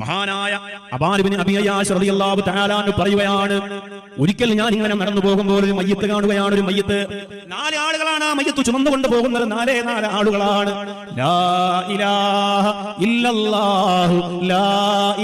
മഹാനായ അബാൻ ഇബ്നു അബീ അയ്യാശ് റളിയല്ലാഹു തആല അൻഹു പറയുകയാണ്, ഒരിക്കൽ ഞാൻ ഇങ്ങനെ നടന്നു പോകുമ്പോൾ ഒരു മയ്യത്ത് കാണുകയാണ്. ഒരു മയ്യത്ത്, 4 ആളുകളാണ് ആ മയ്യത്ത് ചുമന്നുകൊണ്ട് പോകുന്നത്. 4 ആളുകളാണ്. ലാ ഇലാഹ ഇല്ലല്ലാഹു ലാ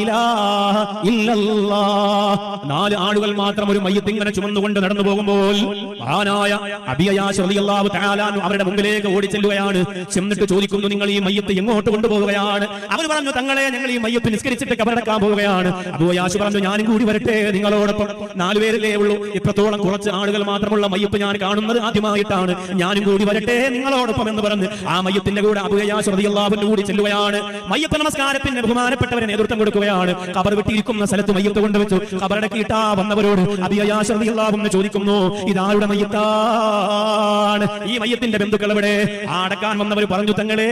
ഇലാഹ ഇല്ലല്ലാഹ്. 4 ആളുകൾ മാത്രം ഒരു മയ്യത്ത് ഇങ്ങനെ ചുമന്നുകൊണ്ട് നടന്നു പോകുമ്പോൾ മഹാനായ അബീ അയ്യാശ് റളിയല്ലാഹു തആല അൻഹു അവരുടെ മുമ്പിലേക്ക് ഓടിച്ചെല്ലുകയാണ്. ചെന്നിട്ട് ചോദിക്കുന്നു, നിങ്ങൾ ഈ മയ്യത്ത് എങ്ങോട്ട് കൊണ്ടുപോവുകയാണ്? അവർ പറഞ്ഞു, തങ്ങളെ, ഞങ്ങൾ ഈ മയ്യത്ത് നിസ്കരിച്ചിട്ട് കബറടക്കാൻ പോവുകയാണ്. അബൂ അയ്യാശ് പറഞ്ഞു, ഞാനും കൂടി വരട്ടെ നിങ്ങളോടൊപ്പം. 4 പേരല്ലേ ഉള്ളൂ, ഇത്രത്തോളം കുറച്ച് ആളുകൾ മാത്രമുള്ള മയ്യത്ത് ഞാൻ കാണുന്നത് ആദ്യമായിട്ടാണ്. ഞാനും കൂടി വരട്ടെ നിങ്ങളോടൊപ്പം എന്ന് പറഞ്ഞ് ആ മയ്യത്തിന്റെ കൂടെ അബൂ അയ്യാശ് റളിയല്ലാഹു അൻഹു കൂടി ചെല്ലുകയാണ്. മയ്യത്ത് നമസ്കാരത്തിന് ബഹുമാനപ്പെട്ടവരെ നേതൃത്വം കൊടുക്കുകയാണ്. ഖബർ വിട്ടിരിക്കുന്ന സ്ഥലത്ത് മയ്യത്ത് കൊണ്ടുവച്ചു. ഖബറടക്കിയിട്ടാ വന്നവരോട് അബൂ അയ്യാശ് റളിയല്ലാഹു അൻഹു ചോദിക്കുന്നു, ഇതാരുടെ മയ്യത്താണ്? ഈ മയ്യത്തിന്റെ ബന്ധുക്കൾ എവിടെ? അടക്കാൻ വന്നവർ പറഞ്ഞു, തങ്ങളെ,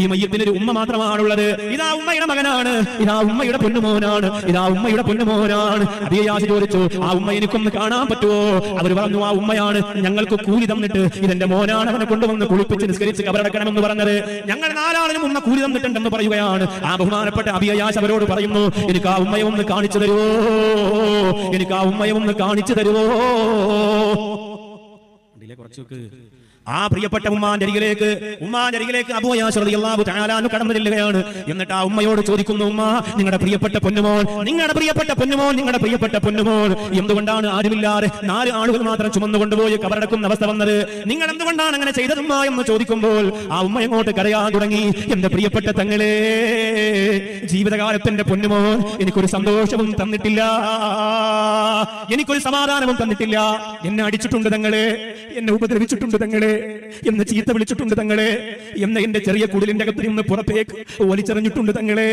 ഈ മയ്യത്തിന് ഒരു ഉമ്മ മാത്രമാണുള്ളത്. ഇതാ ഉമ്മയുടെ മകനാണ്, ഇതാ ഉമ്മയുടെ പൊന്നുമോനാണ്, ഇതാ ഉമ്മയുടെ പൊന്നുമോനാണ്. അബൂ അയ്യാശ് ചോദിച്ചു, ആ ഉമ്മ എനിക്കൊന്ന് കാണാൻ പറ്റുമോ? അവർ പറഞ്ഞു, ആ ഉമ്മയാണ് ഞങ്ങൾക്ക് കൂലി തന്നിട്ട് ഇതെന്റെ മോനാണ്, അവനെ കൊണ്ടുവന്ന് കുളിപ്പിച്ച് നിസ്കരിച്ച് കബറടക്കണമെന്ന് പറഞ്ഞത്. ഞങ്ങൾ 4 ആളിനും ഉമ്മ കൂലി തന്നിട്ടുണ്ടെന്ന് പറയുകയാണ്. ആ ബഹുമാനപ്പെട്ട അബൂ അയ്യാശ് അവരോട് പറയുന്നു, എനിക്ക് ആ ഉമ്മയെ ഒന്ന് കാണിച്ചു തരുമോ? എനിക്ക് ആ ഉമ്മയെ ഒന്ന് കാണിച്ചു തരുമോ? കുറച്ചൊക്കെ ആ പ്രിയപ്പെട്ട ഉമ്മാന്റെ അരികിലേക്ക് അബൂ അയ്യാശ് റളിയല്ലാഹു തആല അൻഹു കടന്നു ചെല്ലുകയാണ്. എന്നിട്ട് ആ ഉമ്മയോട് ചോദിക്കുന്നു, ഉമ്മ, നിങ്ങളുടെ പ്രിയപ്പെട്ട പൊന്നുമോൻ എന്തുകൊണ്ടാണ് ആരുമില്ലാതെ 4 ആളുകൾ മാത്രം ചുമന്നു കൊണ്ടുപോയി കബറടക്കുന്ന അവസ്ഥ വന്നത്? നിങ്ങൾ എന്തുകൊണ്ടാണ് അങ്ങനെ ചെയ്തതുമ്മ എന്ന് ചോദിക്കുമ്പോൾ ആ ഉമ്മ എങ്ങോട്ട് കരയാൻ തുടങ്ങി. എന്റെ പ്രിയപ്പെട്ട തങ്ങളെ, ജീവിതകാലത്തിന്റെ പൊന്നുമോൻ എനിക്കൊരു സന്തോഷവും തന്നിട്ടില്ല, എനിക്കൊരു സമാധാനവും തന്നിട്ടില്ല. എന്നെ അടിച്ചിട്ടുണ്ട് തങ്ങളെ, എന്നെ ഉപദ്രവിച്ചിട്ടുണ്ട് തങ്ങളെ, എന്ന് ചീത്ത വിളിച്ചിട്ടുണ്ട് തങ്ങളെ, എന്ന് എന്റെ ചെറിയ കുടിലിന്റെ അകത്ത് നിന്ന് പുറത്തേക്ക് വലിച്ചെറിഞ്ഞിട്ടുണ്ട് തങ്ങളെ.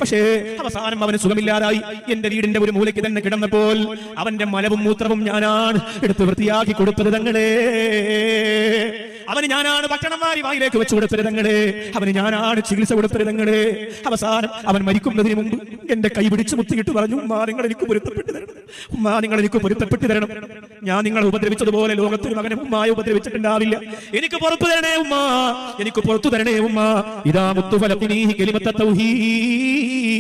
പക്ഷേ അവസാനം അവന് സുഖമില്ലാതായി. എന്റെ വീടിന്റെ ഒരു മൂലയ്ക്ക് തന്നെ കിടന്നപ്പോൾ അവന്റെ മലവും മൂത്രവും ഞാനാണ് എടുത്ത് വൃത്തിയാക്കി കൊടുത്തത് തങ്ങളെ. അവന് ഞാനാണ് ഭക്ഷണം വാരി വായിലേക്ക് വെച്ചു കൊടുത്തത് തങ്ങളെ. അവന് ഞാനാണ് ചികിത്സ കൊടുത്തത് തങ്ങളെ. അവസാനം അവൻ മരിക്കുന്നതിന് മുമ്പ് എന്റെ കൈ പിടിച്ച് മുത്തിയിട്ട് പറഞ്ഞു, ഉമ്മ, നിങ്ങൾ എനിക്ക് പൊരുത്തപ്പെട്ടു തരണം, ഉമ്മ, നിങ്ങൾ എനിക്ക് പൊരുത്തപ്പെട്ടു തരണം. ഞാൻ നിങ്ങളെ ഉപദ്രവിച്ചതുപോലെ ലോകത്തിന് മകനെ ഉമ്മായ ഉപദ്രവിച്ചിട്ടുണ്ടാവില്ല. എനിക്ക് പുറത്തു തരണേ ഉമ്മ, എനിക്ക് പുറത്തു തരണേ ഉമ്മ. ഇതാ മുത്തുഫലത്തിനീ കലിമത്ത തൗഹീദ്.